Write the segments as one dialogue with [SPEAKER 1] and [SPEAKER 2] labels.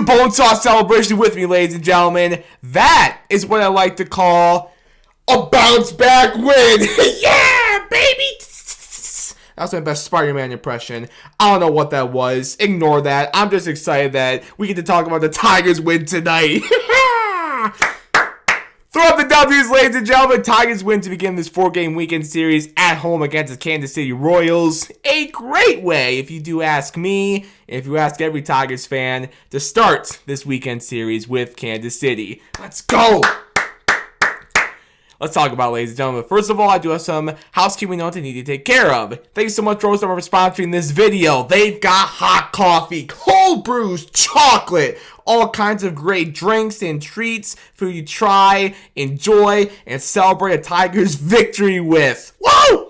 [SPEAKER 1] bone saw celebration with me, ladies and gentlemen. That is what I like to call a bounce back win. Yeah, baby. That was my best Spider-Man impression. I don't know what that was. Ignore that. I'm just excited that we get to talk about the Tigers win tonight. Throw up the W's, ladies and gentlemen. Tigers win to begin this 4-game weekend series at home against the Kansas City Royals. A great way, if you do ask me, if you ask every Tigers fan, to start this weekend series with Kansas City. Let's go! Let's talk about it, ladies and gentlemen. First of all, I do have some housekeeping notes I need to take care of. Thank you so much, Roast Summer, for sponsoring this video. They've got hot coffee, cold brews, chocolate, all kinds of great drinks and treats for you to try, enjoy, and celebrate a Tigers victory with. Woo!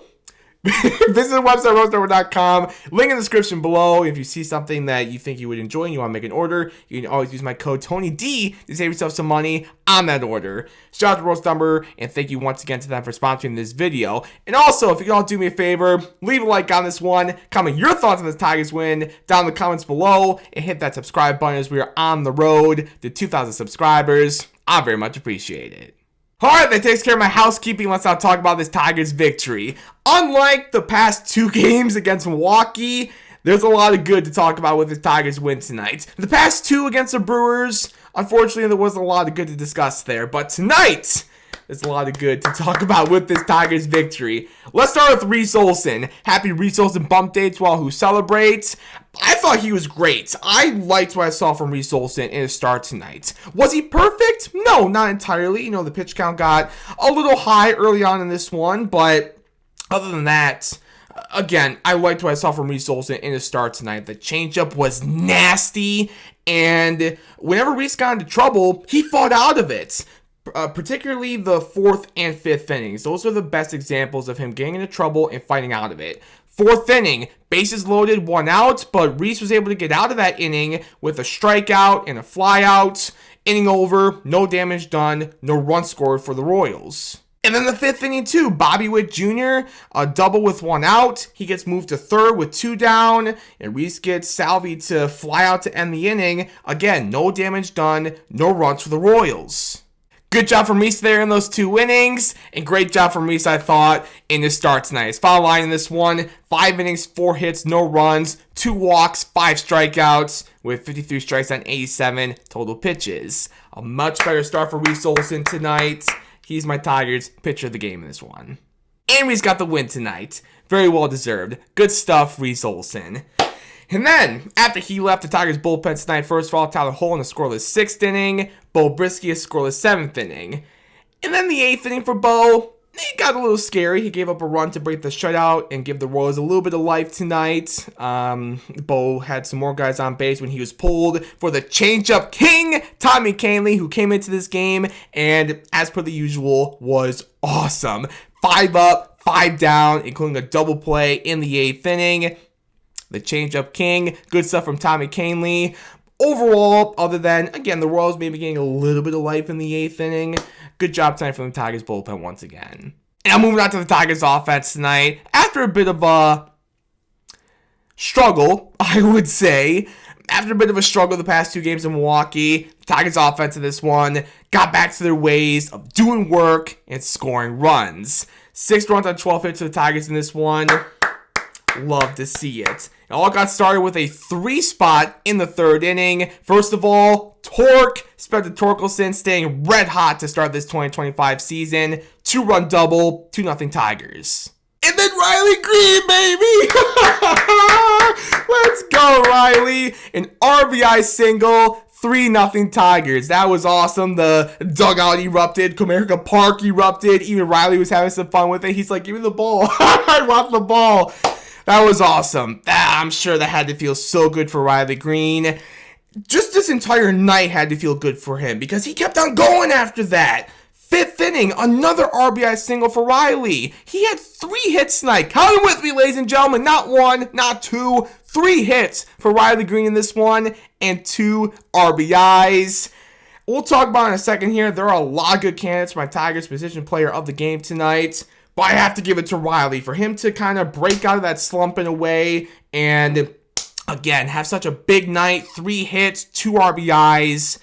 [SPEAKER 1] Visit the website, roastnumber.com. Link in the description below. If you see something that you think you would enjoy and you want to make an order, you can always use my code TonyD to save yourself some money on that order. Shout out to Roast Number, and thank you once again to them for sponsoring this video. And also, if you can all do me a favor, leave a like on this one, comment your thoughts on this Tigers win down in the comments below, and hit that subscribe button as we are on the road to 2,000 subscribers. I very much appreciate it. Alright, that takes care of my housekeeping. Let's now talk about this Tigers victory. Unlike the past 2 games against Milwaukee, there's a lot of good to talk about with this Tigers win tonight. The past 2 against the Brewers, unfortunately, there wasn't a lot of good to discuss there. But tonight, there's a lot of good to talk about with this Tigers victory. Let's start with Reese Olson. Happy Reese Olson bump day to all who celebrate. I thought he was great. I liked what I saw from Reese Olson in his start tonight. Was he perfect? No, not entirely. You know, the pitch count got a little high early on in this one, but other than that, again, I liked what I saw from Reese Olson in his start tonight. The changeup was nasty, and whenever Reese got into trouble, he fought out of it. Particularly the 4th and 5th innings. Those are the best examples of him getting into trouble and fighting out of it. 4th inning, bases loaded, 1 out, but Reese was able to get out of that inning with a strikeout and a flyout. Inning over, no damage done, no run scored for the Royals. And then the 5th inning too, Bobby Witt Jr., a double with 1 out. He gets moved to 3rd with 2 down, and Reese gets Salvi to fly out to end the inning. Again, no damage done, no runs for the Royals. Good job from Reese there in those 2 innings, and great job from Reese, I thought, in his start tonight. His foul line in this one, 5 innings, 4 hits, no runs, 2 walks, 5 strikeouts, with 53 strikes on 87 total pitches. A much better start for Reese Olson tonight. He's my Tigers pitcher of the game in this one. And Reese got the win tonight. Very well deserved. Good stuff, Reese Olson. And then, after he left the Tigers bullpen tonight, first of all, Tyler Hole in a scoreless 6th inning, Bo Brisky a scoreless 7th inning. And then the 8th inning for Bo, it got a little scary. He gave up a run to break the shutout and give the Royals a little bit of life tonight. Bo had some more guys on base when he was pulled for the changeup king, Tommy Kahnle, who came into this game and, as per the usual, was awesome. 5 up, 5 down, including a double play in the 8th inning. The changeup king, good stuff from Tommy Kahnle. Overall, other than, again, the Royals maybe getting a little bit of life in the 8th inning, good job tonight from the Tigers bullpen once again. And I'm moving on to the Tigers offense tonight. After a bit of a struggle, I would say, after a bit of a struggle the past 2 games in Milwaukee, Tigers offense in this one got back to their ways of doing work and scoring runs. 6 runs on 12 hits for the Tigers in this one. Love to see it. It all got started with a 3 spot in the 3rd inning. First of all, Torque, Spencer Torkelson staying red hot to start this 2025 season. 2-run double, 2-0 Tigers. And then Riley Green, baby! Let's go, Riley. An RBI single, 3-0 Tigers. That was awesome. The dugout erupted. Comerica Park erupted. Even Riley was having some fun with it. He's like, give me the ball. I want the ball. That was awesome. I'm sure that had to feel so good for Riley Green. Just this entire night had to feel good for him because he kept on going after that. 5th inning, another RBI single for Riley. He had 3 hits tonight. Count them with me, ladies and gentlemen. Not 1, not 2, 3 hits for Riley Green in this one and 2 RBIs. We'll talk about in a second here. There are a lot of good candidates for my Tigers position player of the game tonight. But I have to give it to Riley for him to kind of break out of that slump in a way and Again, have such a big night, 3 hits, 2 RBIs.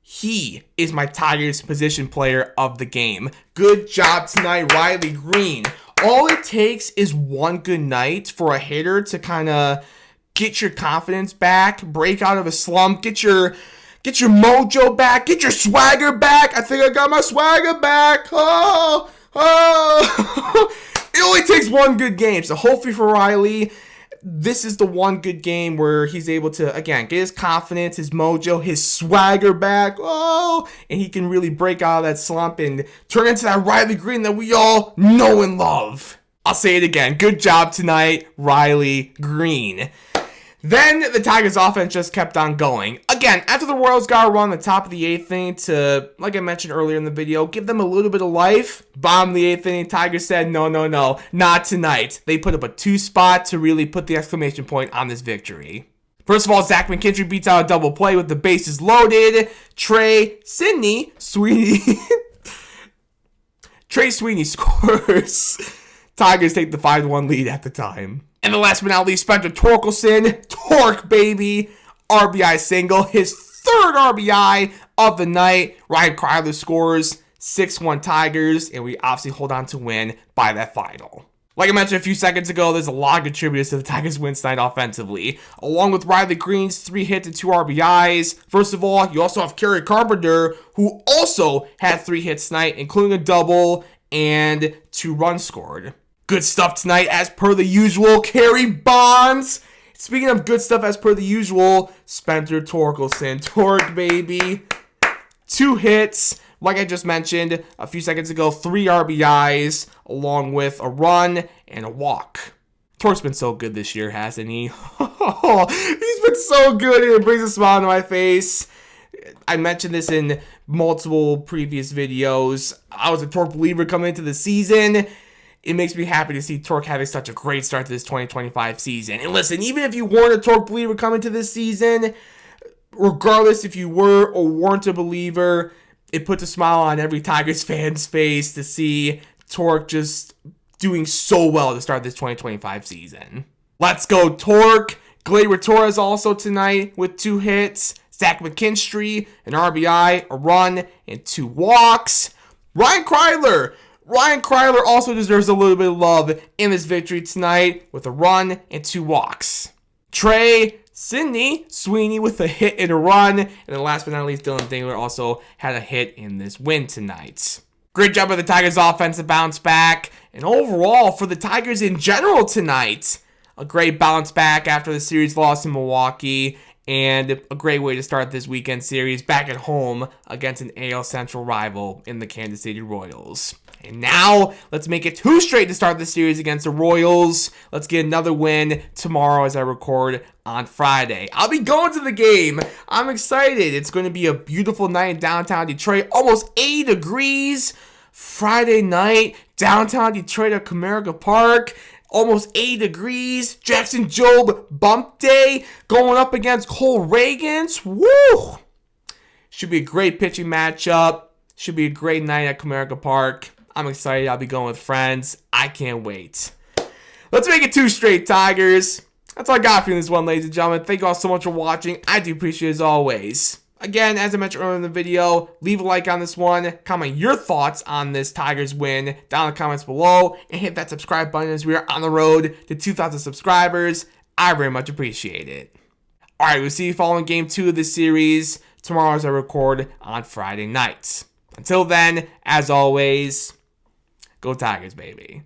[SPEAKER 1] He is my Tigers position player of the game. Good job tonight, Riley Green. All it takes is one good night for a hitter to kind of get your confidence back, break out of a slump, get your mojo back, get your swagger back. I think I got my swagger back. Oh. It only takes one good game. So hopefully for Riley, this is the one good game where he's able to, again, get his confidence, his mojo, his swagger back. Oh, and he can really break out of that slump and turn into that Riley Green that we all know and love. I'll say it again. Good job tonight, Riley Green. Then the Tigers offense just kept on going. Again, after the Royals got a run the top of the 8th inning to, like I mentioned earlier in the video, give them a little bit of life. Bottom of the 8th inning, Tigers said, no, not tonight. They put up a 2 spot to really put the exclamation point on this victory. First of all, Zach McKinstry beats out a double play with the bases loaded. Trey Sweeney scores. Tigers take the 5-1 lead at the time. And the last but not least, Spencer Torkelson, Torque baby, RBI single, his 3rd RBI of the night. Ryan Kryler scores, 6-1 Tigers, and we obviously hold on to win by that final. Like I mentioned a few seconds ago, there's a lot of contributors to the Tigers' win tonight offensively. Along with Riley Green's 3 hits and 2 RBIs. First of all, you also have Kerry Carpenter, who also had 3 hits tonight, including a double and 2 runs scored. Good stuff tonight, as per the usual. Kerry Bonds. Speaking of good stuff, as per the usual, Spencer Torkelson. Torque, baby. 2 hits. Like I just mentioned a few seconds ago, 3 RBIs, along with a run and a walk. Torque's been so good this year, hasn't he? He's been so good, and it brings a smile to my face. I mentioned this in multiple previous videos. I was a Torque believer coming into the season. It makes me happy to see Torque having such a great start to this 2025 season. And listen, even if you weren't a Torque believer coming to this season, regardless if you were or weren't a believer, it puts a smile on every Tigers fan's face to see Torque just doing so well to start this 2025 season. Let's go, Torque. Gleyber Torres also tonight with 2 hits. Zach McKinstry, an RBI, a run, and 2 walks. Ryan Kryler also deserves a little bit of love in this victory tonight with a run and 2 walks. Trey Sweeney with a hit and a run. And then last but not least, Dylan Dingler also had a hit in this win tonight. Great job by the Tigers offense to bounce back. And overall, for the Tigers in general tonight, a great bounce back after the series loss in Milwaukee. And a great way to start this weekend series back at home against an AL Central rival in the Kansas City Royals. And now, let's make it 2 straight to start the series against the Royals. Let's get another win tomorrow as I record on Friday. I'll be going to the game. I'm excited. It's going to be a beautiful night in downtown Detroit. Almost 80 degrees. Friday night, downtown Detroit at Comerica Park. Almost 80 degrees. Jackson Jobe bump day going up against Cole Reagans. Woo! Should be a great pitching matchup. Should be a great night at Comerica Park. I'm excited. I'll be going with friends. I can't wait. Let's make it 2 straight, Tigers. That's all I got for you in this one, ladies and gentlemen. Thank you all so much for watching. I do appreciate it as always. Again, as I mentioned earlier in the video, leave a like on this one. Comment your thoughts on this Tigers win down in the comments below. And hit that subscribe button as we are on the road to 2,000 subscribers. I very much appreciate it. Alright, we'll see you following Game 2 of this series tomorrow as I record on Friday nights. Until then, as always, go Tigers, baby.